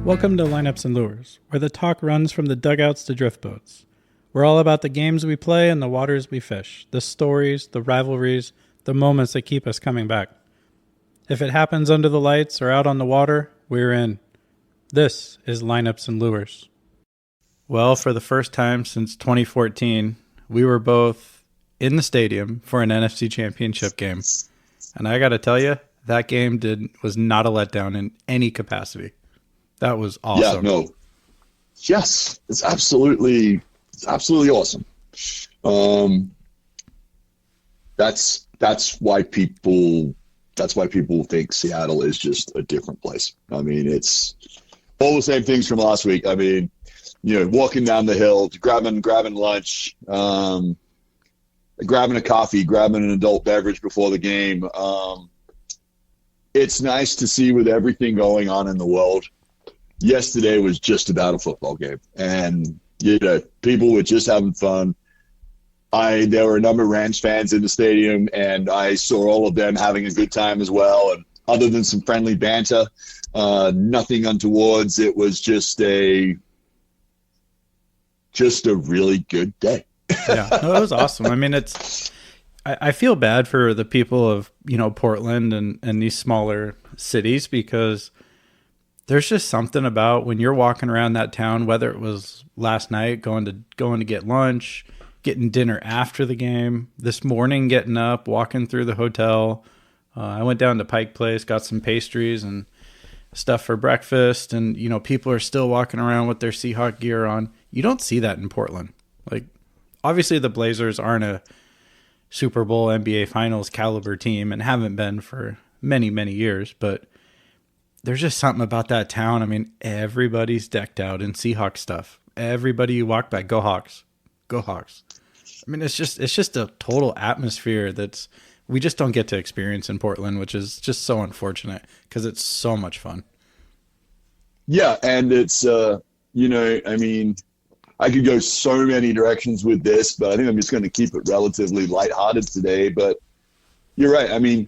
Welcome to Lineups and Lures, where the talk runs from the dugouts to drift boats. We're all about the games we play and the waters we fish, the stories, the rivalries, the moments that keep us coming back. If it happens under the lights or out on the water, we're in. This is Lineups and Lures. Well, for the first time since 2014, we were both in the stadium for an NFC Championship game. And I got to tell you, that game was not a letdown in any capacity. That was awesome. Yeah, no. Yes, it's absolutely awesome. That's why people think Seattle is just a different place. I mean, it's all the same things from last week. I mean, walking down the hill, grabbing lunch, grabbing a coffee, grabbing an adult beverage before the game. It's nice to see with everything going on in the world. Yesterday was just about a football game, and people were just having fun. There were a number of Rams fans in the stadium, and I saw all of them having a good time as well. And other than some friendly banter, nothing untowards. It was just a really good day. Yeah, no, it was awesome. I mean, I feel bad for the people of Portland and these smaller cities, because there's just something about when you're walking around that town, whether it was last night going to get lunch, getting dinner after the game, this morning getting up, walking through the hotel. I went down to Pike Place, got some pastries and stuff for breakfast, and people are still walking around with their Seahawks gear on. You don't see that in Portland. Like, obviously the Blazers aren't a Super Bowl, NBA Finals caliber team and haven't been for many, many years, but there's just something about that town. I mean, everybody's decked out in Seahawks stuff. Everybody you walk by, go Hawks, go Hawks. I mean, it's just a total atmosphere we just don't get to experience in Portland, which is just so unfortunate because it's so much fun. Yeah, and it's I mean, I could go so many directions with this, but I think I'm just going to keep it relatively lighthearted today. But you're right. I mean,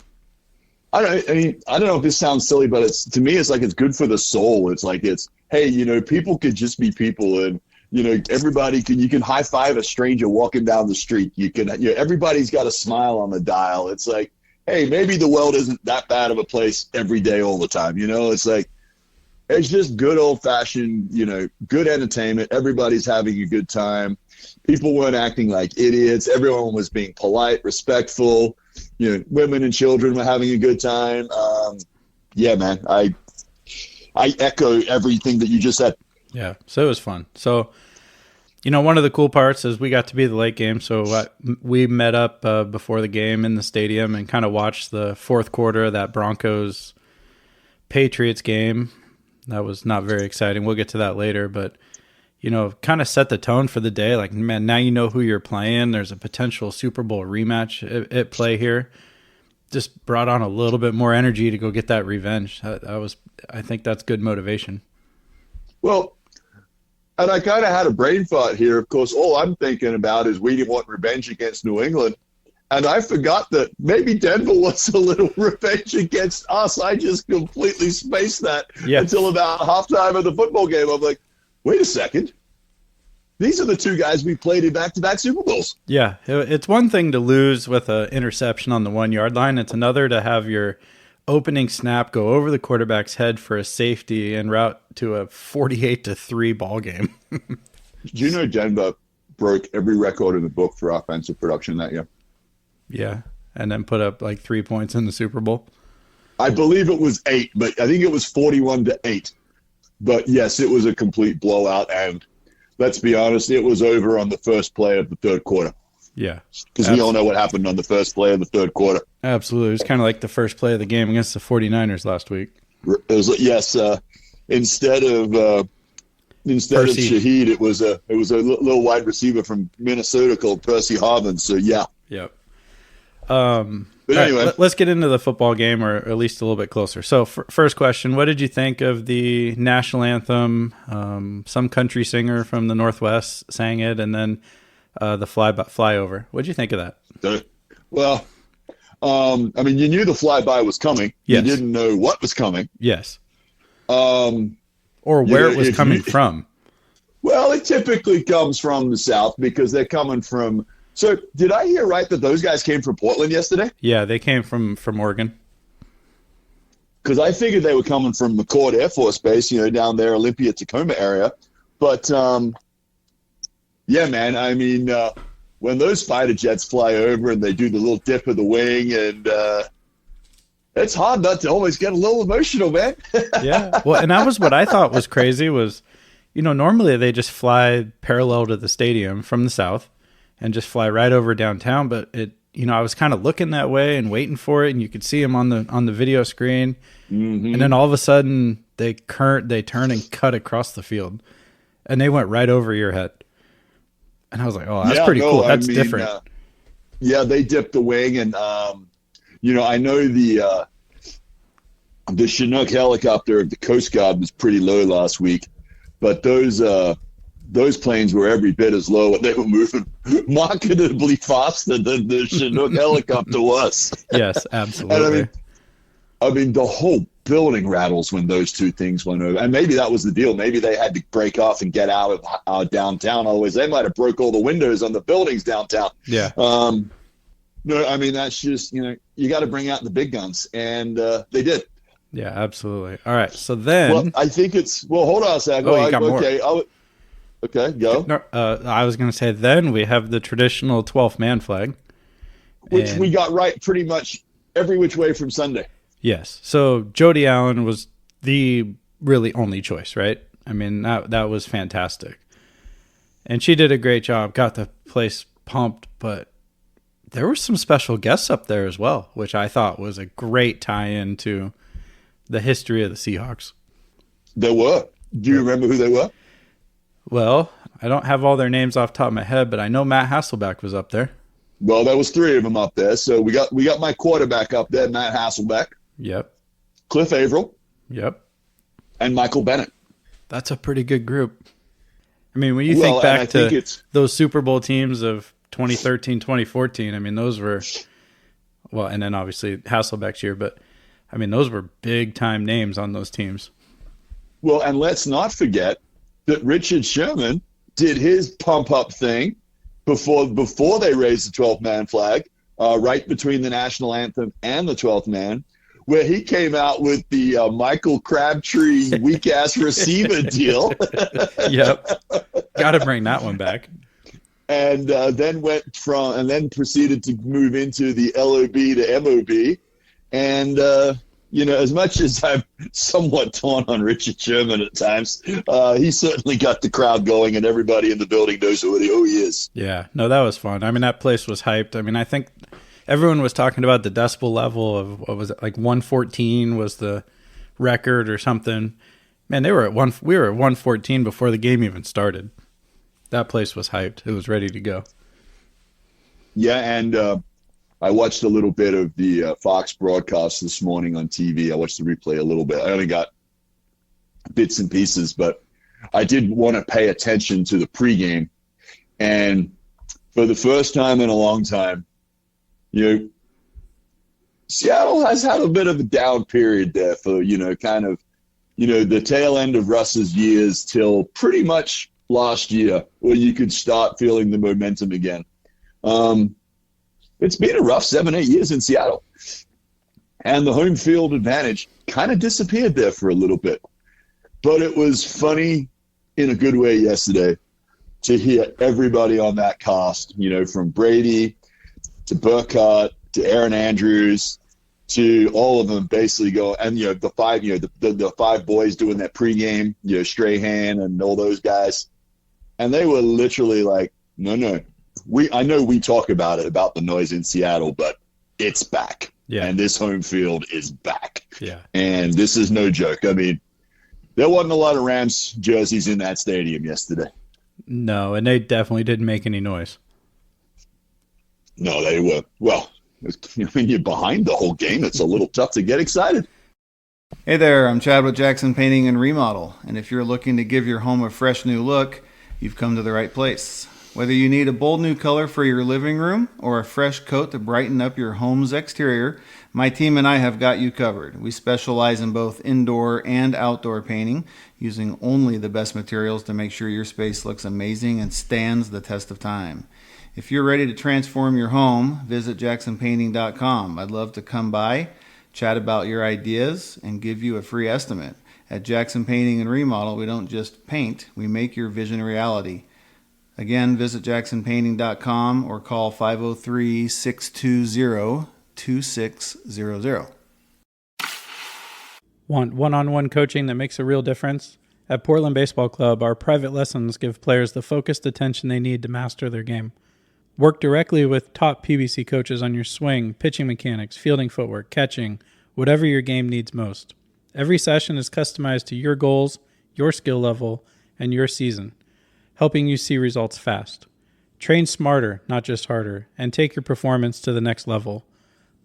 I don't know if this sounds silly, but to me, it's like it's good for the soul. It's like hey, people could just be people, and everybody you can high five a stranger walking down the street. You can, everybody's got a smile on the dial. It's like, hey, maybe the world isn't that bad of a place every day, all the time. It's like, it's just good old fashioned, good entertainment. Everybody's having a good time. People weren't acting like idiots. Everyone was being polite, respectful. Women and children were having a good time. Yeah, man, I echo everything that you just said. Yeah, so it was fun. So, one of the cool parts is we got to be the late game. So we met up before the game in the stadium and kind of watched the fourth quarter of that Broncos-Patriots game. That was not very exciting. We'll get to that later, but kind of set the tone for the day. Like, man, now you know who you're playing. There's a potential Super Bowl rematch at play here. Just brought on a little bit more energy to go get that revenge. I think that's good motivation. Well, and I kind of had a brain thought here. Of course, all I'm thinking about is we didn't want revenge against New England. And I forgot that maybe Denver wants a little revenge against us. I just completely spaced that until about halftime of the football game. I'm like, wait a second. These are the two guys we played in back-to-back Super Bowls. Yeah, it's one thing to lose with an interception on the 1-yard line. It's another to have your opening snap go over the quarterback's head for a safety en route to a 48-3 ball game. Do you know Denver broke every record in the book for offensive production that year? Yeah, and then put up like 3 points in the Super Bowl. I believe it was 8, but I think it was 41-8. But yes, it was a complete blowout, and let's be honest, it was over on the first play of the third quarter. Yeah. Because we all know what happened on the first play of the third quarter. Absolutely. It was kind of like the first play of the game against the 49ers last week. It was, yes, instead of Shaheed, it was a little wide receiver from Minnesota called Percy Harvin. So yeah. Yep. But anyway, let's get into the football game, or at least a little bit closer. So, first question: what did you think of the national anthem? Some country singer from the Northwest sang it, and then the flyover. What did you think of that? Well, I mean, you knew the flyby was coming. Yes. You didn't know what was coming. Yes. or where it was coming from. Well, it typically comes from the south because they're coming from. So, did I hear right that those guys came from Portland yesterday? Yeah, they came from Oregon. Because I figured they were coming from McCord Air Force Base, down there, Olympia, Tacoma area. But, yeah, man, I mean, when those fighter jets fly over and they do the little dip of the wing, and it's hard not to always get a little emotional, man. Yeah, well, and that was what I thought was crazy was, normally they just fly parallel to the stadium from the south and just fly right over downtown, but I was kind of looking that way and waiting for it, and you could see them on the video screen. Mm-hmm. And then all of a sudden they turn and cut across the field, and they went right over your head. And I was like, "Oh, that's pretty cool. That's different." Yeah, they dipped the wing, and I know the Chinook helicopter of the Coast Guard was pretty low last week, but those planes were every bit as low, and they were moving markedly faster than the Chinook helicopter was. Yes, absolutely. And I mean, the whole building rattles when those two things went over. And maybe that was the deal. Maybe they had to break off and get out of downtown. Otherwise, they might have broke all the windows on the buildings downtown. Yeah. No, I mean, that's just, you got to bring out the big guns. And they did. Yeah, absolutely. All right. So then. Well, I think hold on a second. Oh, you got more. Okay, go. No, I was going to say then we have the traditional 12th man flag. Which we got right pretty much every which way from Sunday. Yes. So Jody Allen was the really only choice, right? I mean, that was fantastic. And she did a great job, got the place pumped, but there were some special guests up there as well, which I thought was a great tie-in to the history of the Seahawks. There were. Do you remember who they were? Well, I don't have all their names off the top of my head, but I know Matt Hasselbeck was up there. Well, there was three of them up there. So we got my quarterback up there, Matt Hasselbeck. Yep. Cliff Averill. Yep. And Michael Bennett. That's a pretty good group. I mean, when you think back to those Super Bowl teams of 2013, 2014, I mean, those were, well, and then obviously Hasselbeck's year, but I mean, those were big time names on those teams. Well, and let's not forget that Richard Sherman did his pump up thing before they raised the 12th man flag, right between the national anthem and the 12th man, where he came out with the Michael Crabtree weak ass receiver deal. Yep. Got to bring that one back. And then proceeded to move into the LOB to MOB. And, as much as I'm somewhat torn on Richard Sherman at times, he certainly got the crowd going, and everybody in the building knows who he is. Yeah, no, that was fun. I mean, that place was hyped. I mean, I think everyone was talking about the decibel level of, what was it, like 114 was the record or something. Man, we were at 114 before the game even started. That place was hyped. It was ready to go. Yeah, and I watched a little bit of the Fox broadcast this morning on TV. I watched the replay a little bit. I only got bits and pieces, but I did want to pay attention to the pregame. And for the first time in a long time, Seattle has had a bit of a down period there for, the tail end of Russ's years till pretty much last year, where you could start feeling the momentum again. It's been a rough 7-8 years in Seattle. And the home field advantage kind of disappeared there for a little bit. But it was funny in a good way yesterday to hear everybody on that cast, from Brady to Burkhardt to Aaron Andrews to all of them basically go, and the five boys doing that pregame, Strahan and all those guys. And they were literally like, no. I know we talk about the noise in Seattle, but it's back. Yeah. And this home field is back. Yeah. And this is no joke. I mean, there wasn't a lot of Rams jerseys in that stadium yesterday. No, and they definitely didn't make any noise. No, they were. Well, when you're behind the whole game, it's a little tough to get excited. Hey there, I'm Chad with Jackson Painting and Remodel. And if you're looking to give your home a fresh new look, you've come to the right place. Whether you need a bold new color for your living room or a fresh coat to brighten up your home's exterior, my team and I have got you covered. We specialize in both indoor and outdoor painting, using only the best materials to make sure your space looks amazing and stands the test of time. If you're ready to transform your home, visit jacksonpainting.com. I'd love to come by, chat about your ideas, and give you a free estimate. At Jackson Painting and Remodel, we don't just paint, we make your vision a reality. Again, visit jacksonpainting.com or call 503-620-2600. Want one-on-one coaching that makes a real difference? At Portland Baseball Club, our private lessons give players the focused attention they need to master their game. Work directly with top PBC coaches on your swing, pitching mechanics, fielding footwork, catching, whatever your game needs most. Every session is customized to your goals, your skill level, and your season, helping you see results fast. Train smarter, not just harder, and take your performance to the next level.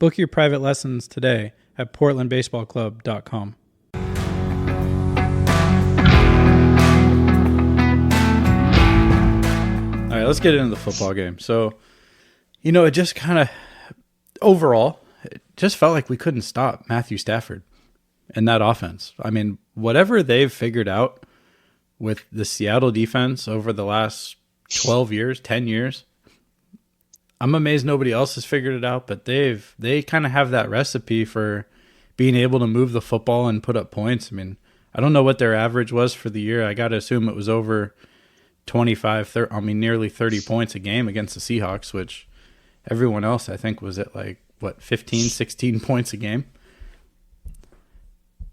Book your private lessons today at portlandbaseballclub.com. All right, let's get into the football game. So, it just kind of, overall, it just felt like we couldn't stop Matthew Stafford and that offense. I mean, whatever they've figured out with the Seattle defense over the last 12 years, 10 years, I'm amazed nobody else has figured it out, but they kind of have that recipe for being able to move the football and put up points. I mean, I don't know what their average was for the year. I got to assume it was over nearly 30 points a game against the Seahawks, which everyone else I think was at 15, 16 points a game.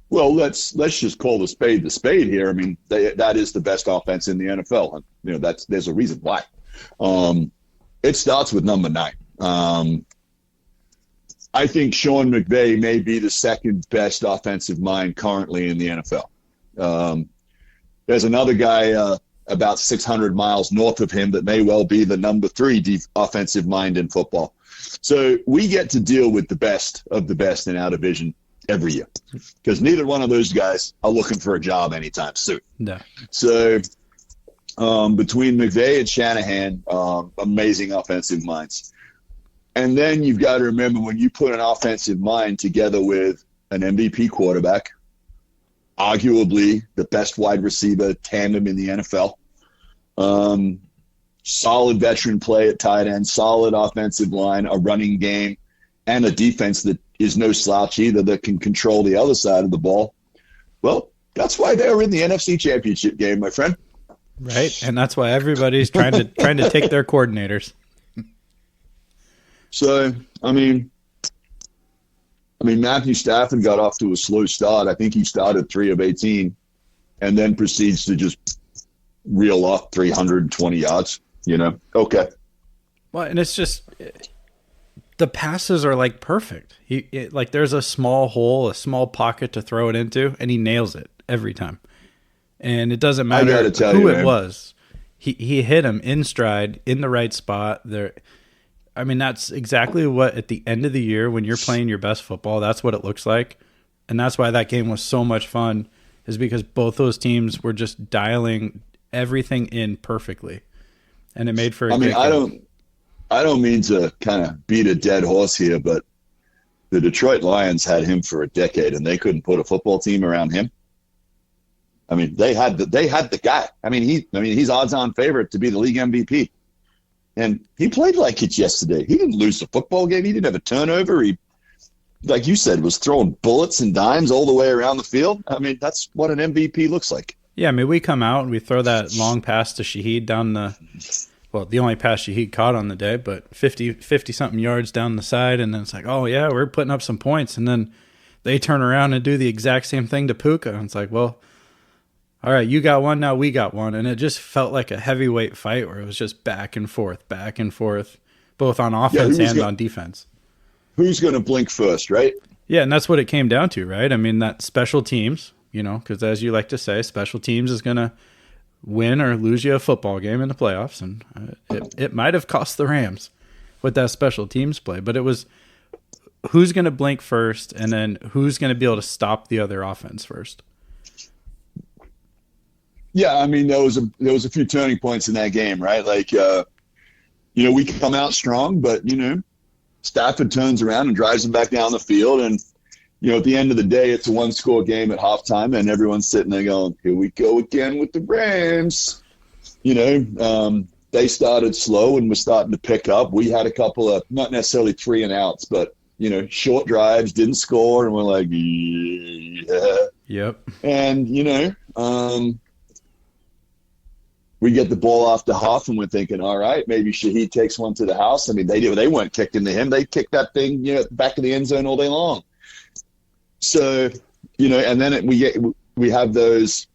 Well, let's just call the spade here. I mean, that is the best offense in the NFL. There's a reason why. It starts with number 9. I think Sean McVay may be the second best offensive mind currently in the NFL. There's another guy about 600 miles north of him that may well be the number 3 offensive mind in football. So we get to deal with the best of the best in our division every year, because neither one of those guys are looking for a job anytime soon. No. So between McVay and Shanahan, amazing offensive minds. And then you've got to remember, when you put an offensive mind together with an MVP quarterback, arguably the best wide receiver tandem in the NFL, solid veteran play at tight end, solid offensive line, a running game, and a defense that is no slouch either, that can control the other side of the ball. Well, that's why they're in the NFC Championship game, my friend. Right, and that's why everybody's trying to take their coordinators. So, I mean, Matthew Stafford got off to a slow start. I think he started 3 of 18 and then proceeds to just reel off 320 yards, Okay. Well, and it's just the passes are perfect. There's a small hole, a small pocket to throw it into, and he nails it every time. And it doesn't matter who it was. He hit him in stride, in the right spot. I mean, that's exactly what, at the end of the year, when you're playing your best football, that's what it looks like. And that's why that game was so much fun, is because both those teams were just dialing everything in perfectly. And it made for a good game. I don't mean to kind of beat a dead horse here, but the Detroit Lions had him for a decade, and they couldn't put a football team around him. I mean, they had the guy. He's odds-on favorite to be the league MVP. And he played like it yesterday. He didn't lose the football game. He didn't have a turnover. He, like you said, was throwing bullets and dimes all the way around the field. I mean, that's what an MVP looks like. Yeah, we come out and we throw that long pass to Shaheed down the only pass Shaheed caught on the day, but 50-something yards down the side, and then it's like, oh, yeah, we're putting up some points. And then they turn around and do the exact same thing to Puka. And it's like, well, all right, you got one, now we got one. And it just felt like a heavyweight fight where it was just back and forth, both on offense and on defense. Who's going to blink first, right? Yeah, and that's what it came down to, right? I mean, that special teams, because as you like to say, special teams is going to win or lose you a football game in the playoffs. And it might have cost the Rams with that special teams play. But it was who's going to blink first, and then who's going to be able to stop the other offense first. Yeah, I mean, there was a few turning points in that game, right? Like, we come out strong, but, Stafford turns around and drives them back down the field. And, at the end of the day, it's a one-score game at halftime, and everyone's sitting there going, here we go again with the Rams. They started slow and were starting to pick up. We had a couple of, not necessarily 3-and-outs, but, short drives, didn't score, and we're like, yeah. Yep. And, we get the ball after half, and we're thinking, all right, maybe Shaheed takes one to the house. I mean, they weren't kicking to him. They kicked that thing, back of the end zone all day long. So, and then we have those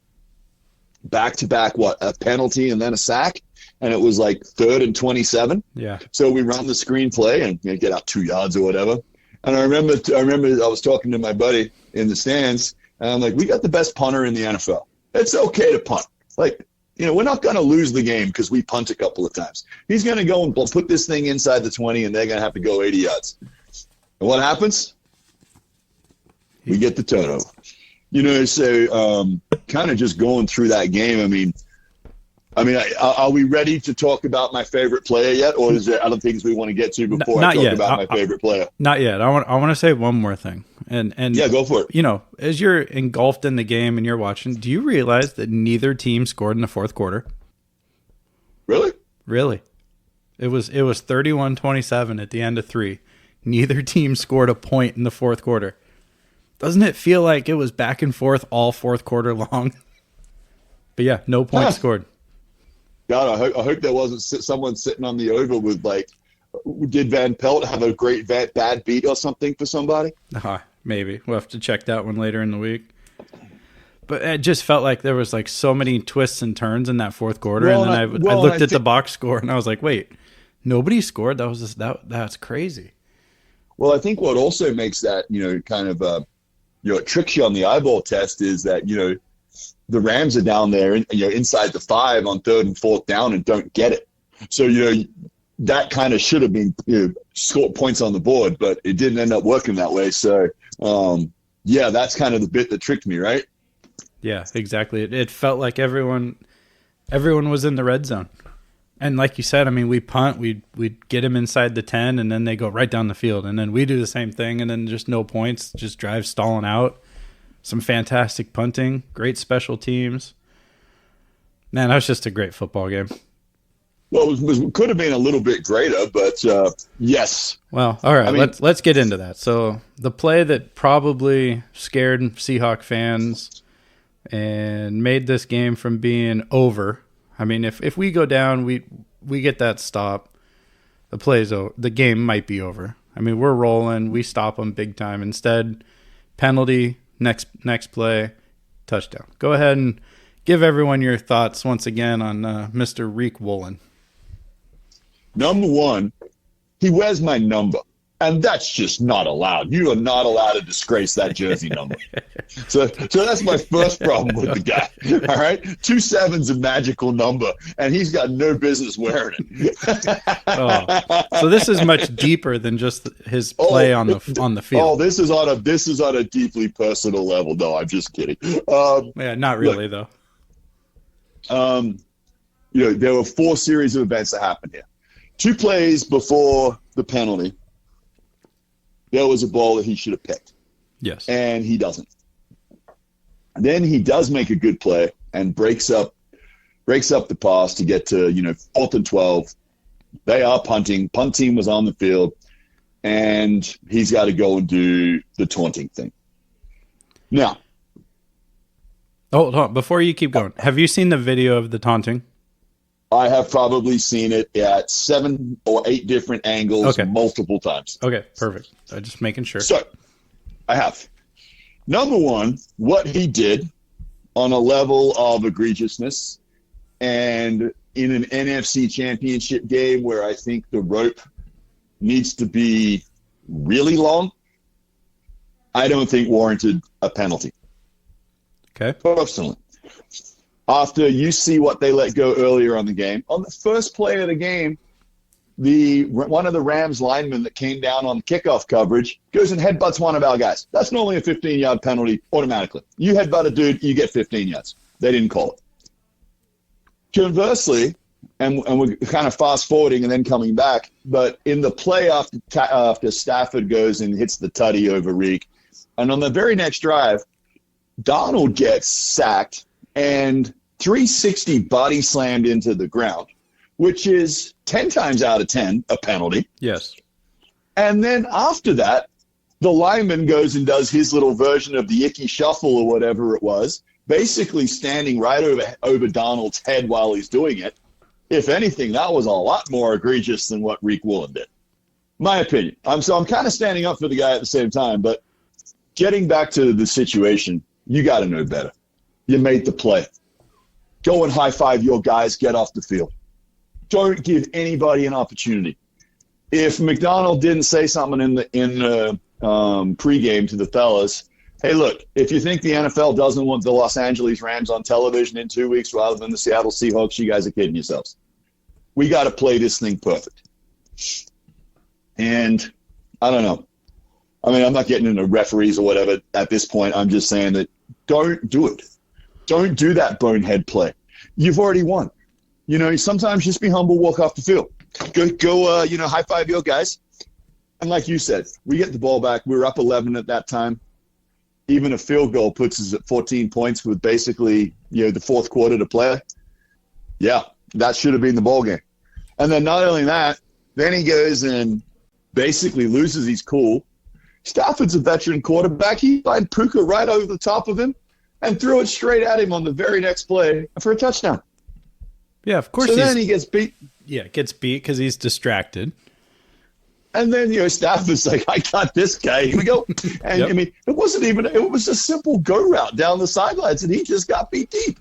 back-to-back, a penalty and then a sack, and it was like 3rd and 27. Yeah. So we run the screenplay and get out 2 yards or whatever. And I remember I was talking to my buddy in the stands, and I'm like, we got the best punter in the NFL. It's okay to punt. Like, we're not going to lose the game because we punt a couple of times. He's going to go and put this thing inside the 20, and they're going to have to go 80 yards. And what happens? We get the turnover. So kind of just going through that game, are we ready to talk about my favorite player yet, or is there other things we want to get to before I talk about my favorite player? Not yet. I want to say one more thing. And yeah, go for it. As you're engulfed in the game and you're watching, do you realize that neither team scored in the fourth quarter? Really? Really. It was 31-27 at the end of 3. Neither team scored a point in the fourth quarter. Doesn't it feel like it was back and forth all fourth quarter long? But yeah, no points scored. God, I hope there wasn't someone sitting on the over with, like, did Van Pelt have a great bad beat or something for somebody? Maybe. We'll have to check that one later in the week. But it just felt like there was like so many twists and turns in that fourth quarter. Well, and then I looked at the box score and I was like, wait, nobody scored? That's crazy. Well, I think what also makes that, kind of, it tricks you on the eyeball test is that, the Rams are down there, inside the 5 on 3rd and 4th down and don't get it. So, that kind of should have been, scored points on the board, but it didn't end up working that way. So, that's kind of the bit that tricked me, right? Yeah, exactly. It felt like everyone was in the red zone. And like you said, we punt, we'd get them inside the 10, and then they go right down the field. And then we do the same thing, and then just no points, just drive stalling out. Some fantastic punting, great special teams. Man, that was just a great football game. Well, it could have been a little bit greater, but yes. Well, all right, let's get into that. So the play that probably scared Seahawks fans and made this game from being over. If we go down, we get that stop, the game might be over. We're rolling, we stop them big time. Instead, penalty. Next play, touchdown. Go ahead and give everyone your thoughts once again on Mr. Reek Woolen. Number one, he wears my number, and that's just not allowed. You are not allowed to disgrace that jersey number. So that's my first problem with the guy. All right, 27's a magical number, and he's got no business wearing it. So this is much deeper than just his play on the field. Oh, this is on a deeply personal level. No, I'm just kidding. Yeah, not really though. There were 4 series of events that happened here. 2 plays before the penalty, there was a ball that he should have picked. Yes. And he doesn't. Then he does make a good play and breaks up the pass to get to, 4th and 12. They are punting. Punt team was on the field, and he's got to go and do the taunting thing. Now. Hold on. Before you keep going, have you seen the video of the taunting? I have probably seen it at 7 or 8 different angles multiple times. Okay, perfect. I'm just making sure. So, I have. Number one, what he did on a level of egregiousness and in an NFC Championship game where I think the rope needs to be really long, I don't think warranted a penalty. Okay. Personally. After you see what they let go earlier on the game, on the first play of the game, one of the Rams linemen that came down on kickoff coverage goes and headbutts one of our guys. That's normally a 15-yard penalty automatically. You headbutt a dude, you get 15 yards. They didn't call it. Conversely, and we're kind of fast forwarding and then coming back, but in the play after Stafford goes and hits the tutty over Reek, and on the very next drive, Donald gets sacked and 360 body slammed into the ground, which is 10 times out of 10 a penalty. Yes. And then after that, the lineman goes and does his little version of the icky shuffle or whatever it was, basically standing right over Donald's head while he's doing it. If anything, that was a lot more egregious than what Reek Woolen did. My opinion. I'm kind of standing up for the guy at the same time, but getting back to the situation, you got to know better. You made the play. Go and high-five your guys, get off the field. Don't give anybody an opportunity. If McDonald didn't say something in the pregame to the fellas, hey, look, if you think the NFL doesn't want the Los Angeles Rams on television in 2 weeks rather than the Seattle Seahawks, you guys are kidding yourselves. We got to play this thing perfect. And I don't know. I mean, I'm not getting into referees or whatever at this point. I'm just saying that don't do it. Don't do that bonehead play. You've already won. You know, sometimes just be humble, walk off the field. Go, high-five your guys. And like you said, we get the ball back. We were up 11 at that time. Even a field goal puts us at 14 points with basically, the fourth quarter to play. Yeah, that should have been the ball game. And then not only that, then he goes and basically loses his cool. Stafford's a veteran quarterback. He lined Puka right over the top of him and threw it straight at him on the very next play for a touchdown. Yeah, of course. So then he gets beat. Yeah, gets beat because he's distracted. And then, Stafford's like, I got this guy. Here we go. And, Yep. I mean, it was a simple go route down the sidelines, and he just got beat deep.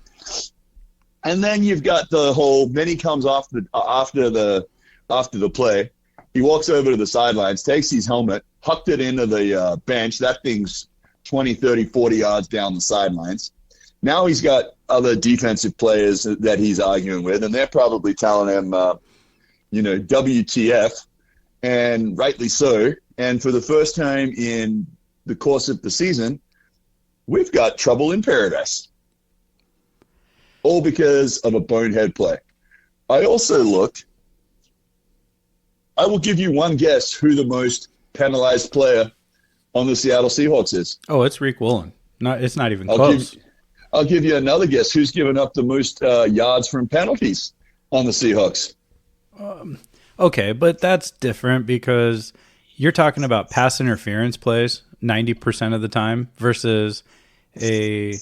And then you've got the whole, then he comes after the play. He walks over to the sidelines, takes his helmet, hucked it into the bench. That thing's 20, 30, 40 yards down the sidelines. Now he's got other defensive players that he's arguing with, and they're probably telling him, WTF. And rightly so. And for the first time in the course of the season, we've got trouble in paradise. All because of a bonehead play. I also looked. I will give you one guess who the most penalized player on the Seattle Seahawks is. Oh, it's Reek Woolen. It's not even close. I'll give you another guess. Who's given up the most yards from penalties on the Seahawks? Okay, but that's different because you're talking about pass interference plays 90% of the time versus a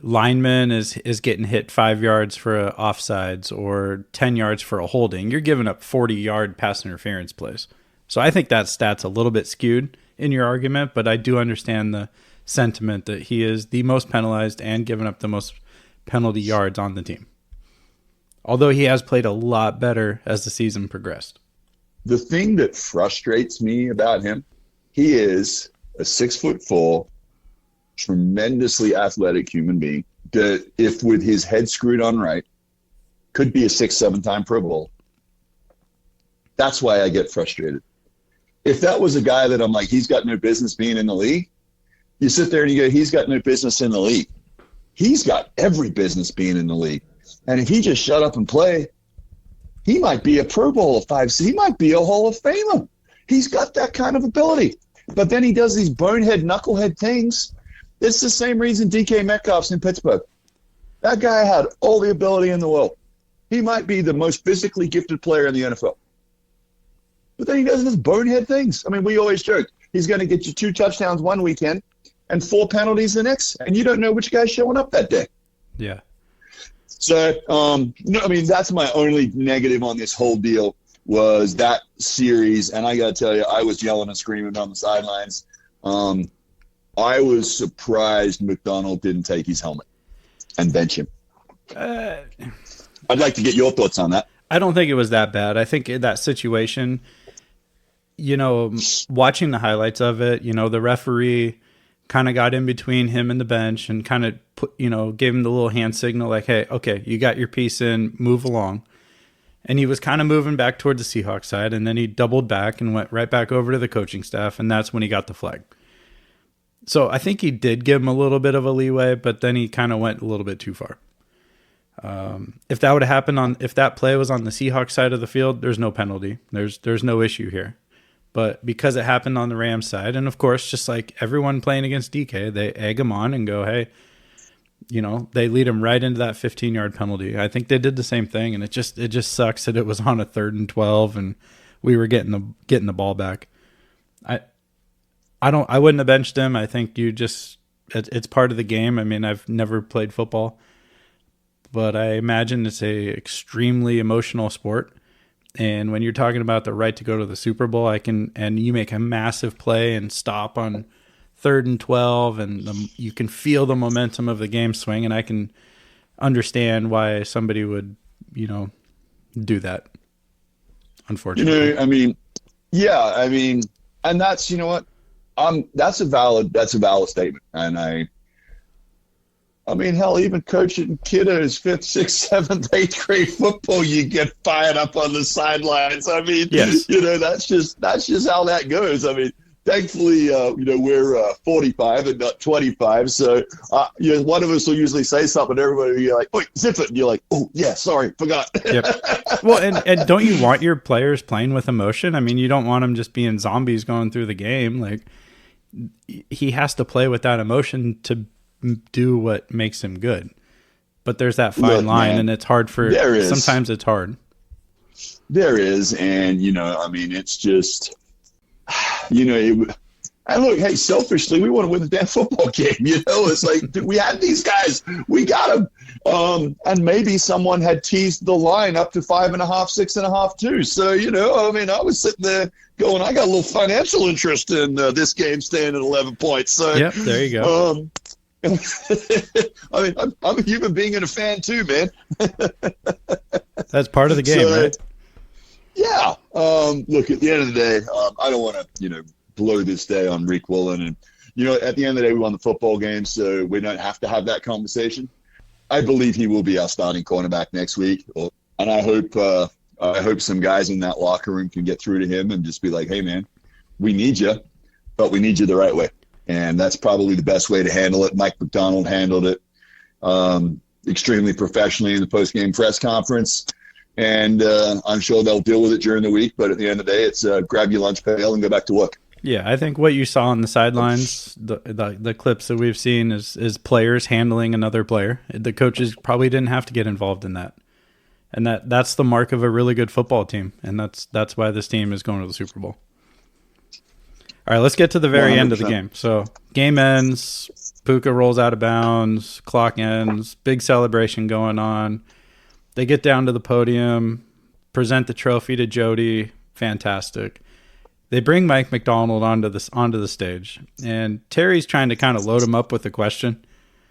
lineman is getting hit 5 yards for offsides or 10 yards for a holding. You're giving up 40-yard pass interference plays. So I think that stat's a little bit skewed in your argument, but I do understand the sentiment that he is the most penalized and given up the most penalty yards on the team. Although he has played a lot better as the season progressed. The thing that frustrates me about him, he is a 6'4", tremendously athletic human being that, if with his head screwed on right, could be a 6-7-time Pro Bowl. That's why I get frustrated. If that was a guy that I'm like, he's got no business being in the league, you sit there and you go, he's got no business in the league. He's got every business being in the league. And if he just shut up and play, he might be a Pro Bowl of 5. He might be a Hall of Famer. He's got that kind of ability. But then he does these bonehead, knucklehead things. It's the same reason DK Metcalf's in Pittsburgh. That guy had all the ability in the world. He might be the most physically gifted player in the NFL. But then he does these bonehead things. I mean, we always joke, he's going to get you 2 touchdowns one weekend and 4 penalties the next, and you don't know which guy's showing up that day. Yeah. So, that's my only negative on this whole deal was that series. And I got to tell you, I was yelling and screaming on the sidelines. I was surprised McDonald didn't take his helmet and bench him. I'd like to get your thoughts on that. I don't think it was that bad. I think in that situation, watching the highlights of it, the referee kind of got in between him and the bench and kind of gave him the little hand signal like, hey, okay, you got your piece in, move along. And he was kind of moving back toward the Seahawks side, and then he doubled back and went right back over to the coaching staff, and that's when he got the flag. So I think he did give him a little bit of a leeway, but then he kind of went a little bit too far. If that would have happened if that play was on the Seahawks side of the field, there's no penalty. There's no issue here. But because it happened on the Rams side, and of course, just like everyone playing against DK, they egg him on and go, hey, they lead him right into that 15-yard penalty. I think they did the same thing, and it just sucks that it was on a 3rd and 12, and we were getting the ball back. I wouldn't have benched him. I think it's part of the game. I mean, I've never played football, but I imagine it's a extremely emotional sport. And when you're talking about the right to go to the Super Bowl, and you make a massive play and stop on 3rd and 12, and you can feel the momentum of the game swing, and I can understand why somebody would, do that. Unfortunately, and that's, that's a valid statement. And I mean, hell, even coaching kiddos 5th, 6th, 7th, 8th grade football, you get fired up on the sidelines. I mean, yes. That's just how that goes. I mean, thankfully, we're 45 and not 25. So, one of us will usually say something, and everybody will be like, "Wait, zip it," and you're like, "Oh, yeah, sorry, forgot." Yep. Well, and don't you want your players playing with emotion? I mean, you don't want them just being zombies going through the game. Like, he has to play with that emotion to do what makes him good. But there's that fine line, man, and it's hard sometimes it's hard. There is, and it's just, and look, hey, selfishly, we want to win the damn football game. It's like, we had these guys, we got them, and maybe someone had teased the line up to 5.5, 6.5 too. So I was sitting there going, I got a little financial interest in this game staying at 11 points. So yep, there you go. I mean, I'm a human being and a fan too, man. That's part of the game, right? Yeah. Look, at the end of the day, I don't want to, blow this day on Rick Woolen. And, at the end of the day, we won the football game, so we don't have to have that conversation. I believe he will be our starting cornerback next week. And I hope some guys in that locker room can get through to him and just be like, hey, man, we need you, but we need you the right way. And that's probably the best way to handle it. Mike McDonald handled it extremely professionally in the post-game press conference. And I'm sure they'll deal with it during the week. But at the end of the day, it's grab your lunch pail and go back to work. Yeah, I think what you saw on the sidelines, the clips that we've seen is players handling another player. The coaches probably didn't have to get involved in that. And that's the mark of a really good football team. And that's why this team is going to the Super Bowl. All right, let's get to the very 100%. End of the game. So game ends, Puka rolls out of bounds, clock ends, big celebration going on. They get down to the podium, present the trophy to Jody. Fantastic. They bring Mike McDonald onto the stage, and Terry's trying to kind of load him up with a question.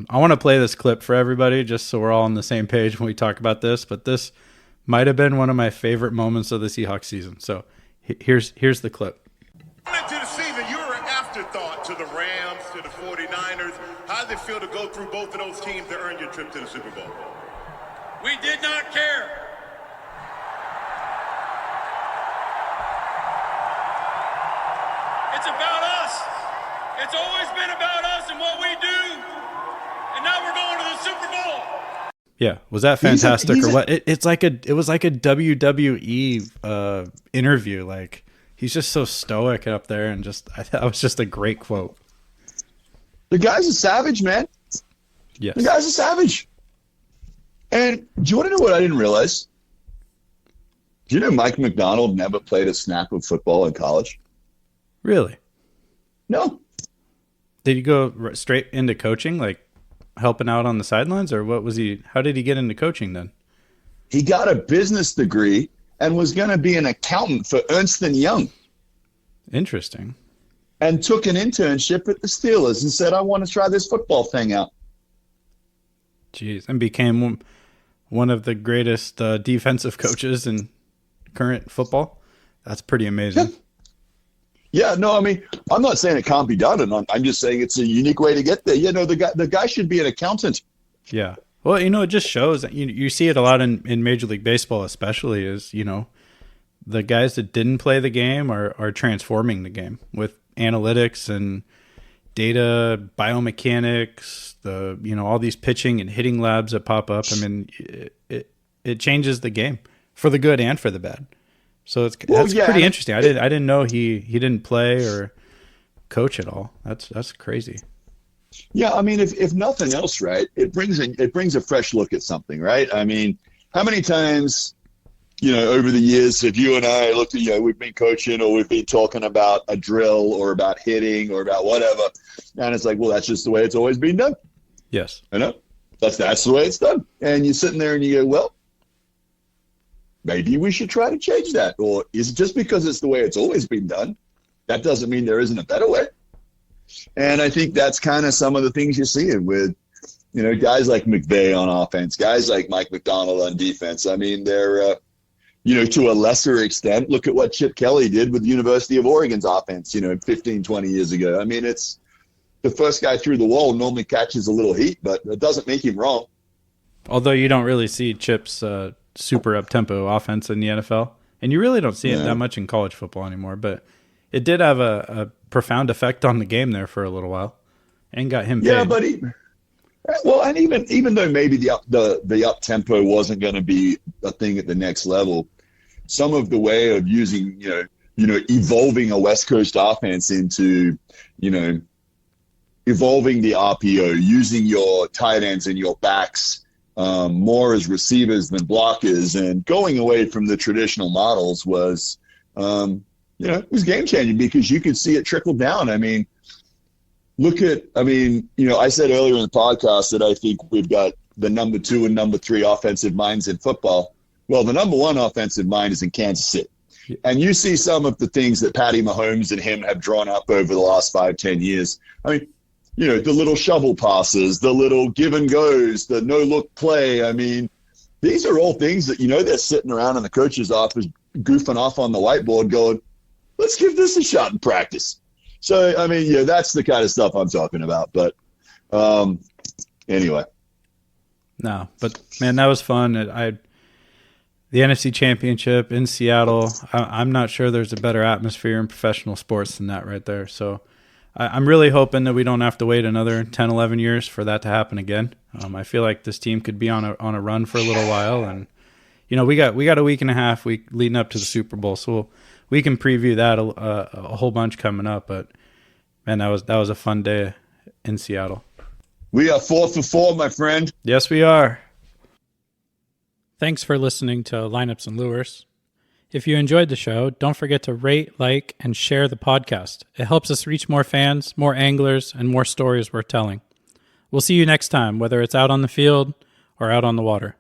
I want to play this clip for everybody just so we're all on the same page when we talk about this, but this might have been one of my favorite moments of the Seahawks season. So here's the clip. Into the season, you were an afterthought to the Rams, to the 49ers. How did it feel to go through both of those teams to earn your trip to the Super Bowl? We did not care. It's about us. It's always been about us and what we do. And now we're going to the Super Bowl. Yeah, was that fantastic or what? It was like a WWE interview. Like, he's just so stoic up there, and that was just a great quote. The guy's a savage, man. Yes, the guy's a savage. And do you want to know what I didn't realize? Do you know Mike McDonald never played a snap of football in college? Really? No. Did he go straight into coaching, like helping out on the sidelines, or what was he? How did he get into coaching then? He got a business degree and was going to be an accountant for Ernst & Young. Interesting. And took an internship at the Steelers and said, I want to try this football thing out. Jeez, and became one of the greatest defensive coaches in current football. That's pretty amazing. Yeah, no, I mean, I'm not saying it can't be done, and I'm just saying it's a unique way to get there. The guy should be an accountant. Yeah. Well, it just shows that you see it a lot in Major League Baseball, especially is, the guys that didn't play the game are transforming the game with analytics and, data, biomechanics, all these pitching and hitting labs that pop up. I mean, it changes the game for the good and for the bad. So that's pretty interesting. I didn't know he didn't play or coach at all. That's crazy. Yeah, I mean, if nothing else, right, it brings a fresh look at something, right? I mean, how many times, over the years, if you and I looked at, we've been coaching or we've been talking about a drill or about hitting or about whatever, and it's like, well, that's just the way it's always been done. Yes. I know. That's the way it's done. And you're sitting there and you go, well, maybe we should try to change that. Or is it just because it's the way it's always been done? That doesn't mean there isn't a better way. And I think that's kind of some of the things you're seeing with, guys like McVay on offense, guys like Mike McDonald on defense. I mean, they're, to a lesser extent, look at what Chip Kelly did with the University of Oregon's offense, 15, 20 years ago. I mean, it's the first guy through the wall normally catches a little heat, but it doesn't make him wrong. Although you don't really see Chip's super up-tempo offense in the NFL, and you really don't see it that much in college football anymore, but it did have a profound effect on the game there for a little while and got him paid. Yeah, but and even though maybe the up tempo wasn't going to be a thing at the next level, some of the way of using evolving a West Coast offense into evolving the RPO, using your tight ends and your backs more as receivers than blockers, and going away from the traditional models was it was game changing because you could see it trickle down. I mean, I said earlier in the podcast that I think we've got the number 2 and number 3 offensive minds in football. Well, the number 1 offensive mind is in Kansas City. And you see some of the things that Patty Mahomes and him have drawn up over the last 5-10 years. I mean, the little shovel passes, the little give and goes, the no-look play. I mean, these are all things that, they're sitting around in the coach's office goofing off on the whiteboard going, let's give this a shot in practice. So, I mean, that's the kind of stuff I'm talking about. But anyway. No, but, man, that was fun. The NFC Championship in Seattle, I'm not sure there's a better atmosphere in professional sports than that right there. So I'm really hoping that we don't have to wait another 10, 11 years for that to happen again. I feel like this team could be on a run for a little while. And, we got a week and a half leading up to the Super Bowl. So we can preview that a whole bunch coming up, but man, that was a fun day in Seattle. We are 4 for 4, my friend. Yes, we are. Thanks for listening to Lineups and Lures. If you enjoyed the show, don't forget to rate, like, and share the podcast. It helps us reach more fans, more anglers, and more stories worth telling. We'll see you next time, whether it's out on the field or out on the water.